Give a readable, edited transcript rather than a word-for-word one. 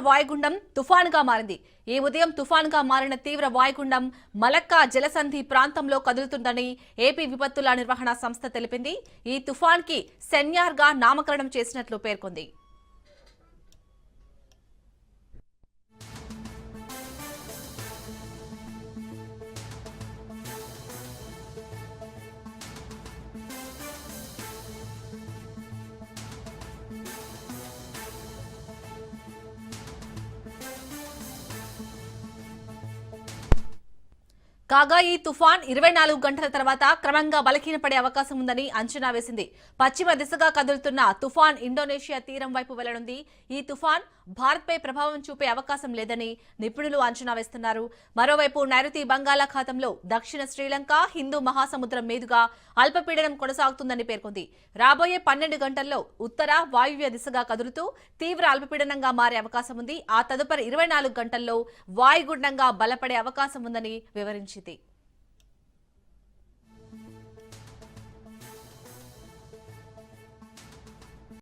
వాయుగుండం తుఫాన్గా మారింది. ఈ ఉదయం తుఫాన్గా మారిన తీవ్ర వాయుగుండం మలక్కా జలసంధి ప్రాంతంలో కదులుతుందని ఏపీ విపత్తుల నిర్వహణ సంస్థ తెలిపింది. ఈ తుఫాన్కి సెన్యార్గా నామకరణం చేసినట్లు పేర్కొంది. కాగా ఈ తుఫాన్ 24 గంటల తర్వాత క్రమంగా బలహీనపడే అవకాశం ఉందని అంచనా వేసింది. పశ్చిమ దిశగా కదులుతున్న తుఫాన్ ఇండోనేషియా తీరం వైపు వెళ్లనుంది. ఈ తుఫాన్ భారత్పై ప్రభావం చూపే అవకాశం లేదని నిపుణులు అంచనా వేస్తున్నారు. మరోవైపు నైరుతి బంగాళాఖాతంలో దక్షిణ శ్రీలంక, హిందూ మహాసముద్రం మీదుగా అల్పపీడనం కొనసాగుతుందని పేర్కొంది. రాబోయే 12 గంటల్లో ఉత్తర వాయువ్య దిశగా కదులుతూ తీవ్ర అల్పపీడనంగా మారే అవకాశం ఉంది. ఆ తదుపరి 24 గంటల్లో వాయుగుండంగా బలపడే అవకాశం ఉందని వివరించింది.